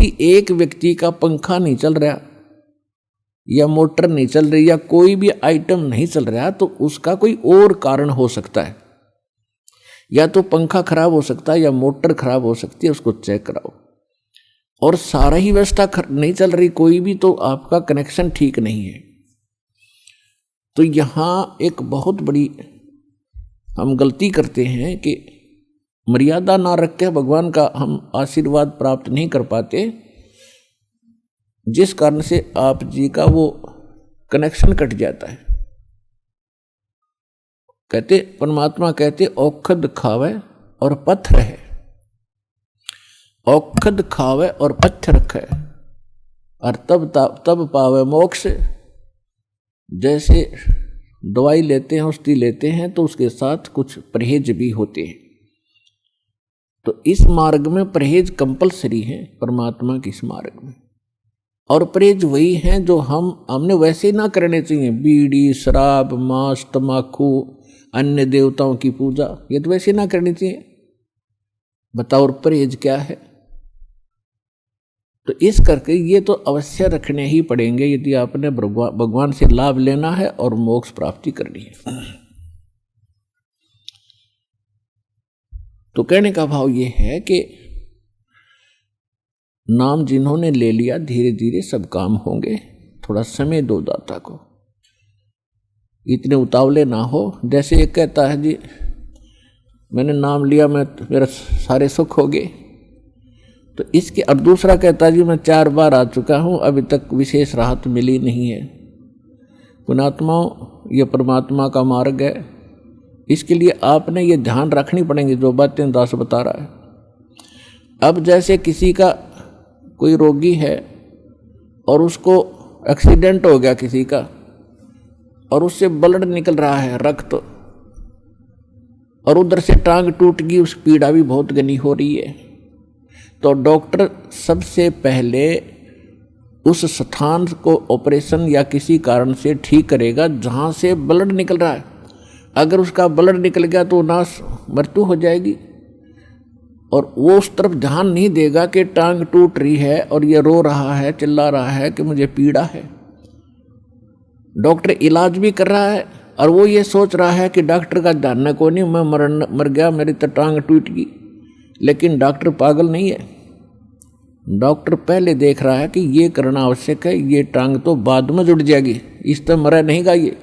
किसी एक व्यक्ति का पंखा नहीं चल रहा या मोटर नहीं चल रही या कोई भी आइटम नहीं चल रहा तो उसका कोई और कारण हो सकता है। या तो पंखा खराब हो सकता है या मोटर खराब हो सकती है, उसको चेक कराओ। और सारा ही व्यवस्था नहीं चल रही कोई भी, तो आपका कनेक्शन ठीक नहीं है। तो यहाँ एक बहुत बड़ी हम गलती करते हैं कि मर्यादा ना रख के भगवान का हम आशीर्वाद प्राप्त नहीं कर पाते, जिस कारण से आप जी का वो कनेक्शन कट जाता है। कहते परमात्मा कहते औखद खावे और पत्थर है, औखद खावे और पत्थर रखे और तब पावे मोक्ष। जैसे दवाई लेते हैं, औषधि लेते हैं, तो उसके साथ कुछ परहेज भी होते हैं। तो इस मार्ग में परहेज कंपलसरी है, परमात्मा के इस मार्ग में। और परहेज वही हैं जो हमने वैसे ना करने चाहिए। बीड़ी, शराब, मांस, तम्बाकू, अन्य देवताओं की पूजा, ये तो वैसे ना करनी चाहिए। बताओ और परहेज क्या है? तो इस करके ये तो अवश्य रखने ही पड़ेंगे यदि आपने भगवान से लाभ लेना है और मोक्ष प्राप्ति करनी है। तो कहने का भाव ये है कि नाम जिन्होंने ले लिया, धीरे धीरे सब काम होंगे। थोड़ा समय दो दाता को, इतने उतावले ना हो। जैसे एक कहता है जी मैंने नाम लिया, मेरा सारे सुख हो गए, तो इसके अब दूसरा कहता है जी मैं 4 बार आ चुका हूँ, अभी तक विशेष राहत मिली नहीं है। पुण्यात्माओं, ये परमात्मा का मार्ग है, इसके लिए आपने ये ध्यान रखनी पड़ेंगी जो बातें दास बता रहा है। अब जैसे किसी का कोई रोगी है और उसको एक्सीडेंट हो गया किसी का, और उससे ब्लड निकल रहा है, रक्त, और उधर से टांग टूट गई, उस पीड़ा भी बहुत घनी हो रही है। तो डॉक्टर सबसे पहले उस स्थान को ऑपरेशन या किसी कारण से ठीक करेगा जहाँ से ब्लड निकल रहा है। अगर उसका ब्लड निकल गया तो नाश मृत्यु हो जाएगी, और वो उस तरफ ध्यान नहीं देगा कि टांग टूट रही है और ये रो रहा है, चिल्ला रहा है कि मुझे पीड़ा है। डॉक्टर इलाज भी कर रहा है और वो ये सोच रहा है कि डॉक्टर का ध्यान को नहीं, मैं मर गया, मेरी तो टांग टूट गई। लेकिन डॉक्टर पागल नहीं है। डॉक्टर पहले देख रहा है कि ये करना आवश्यक है, ये टांग तो बाद में जुड़ जाएगी, इस तरह मरा नहीं गा ये।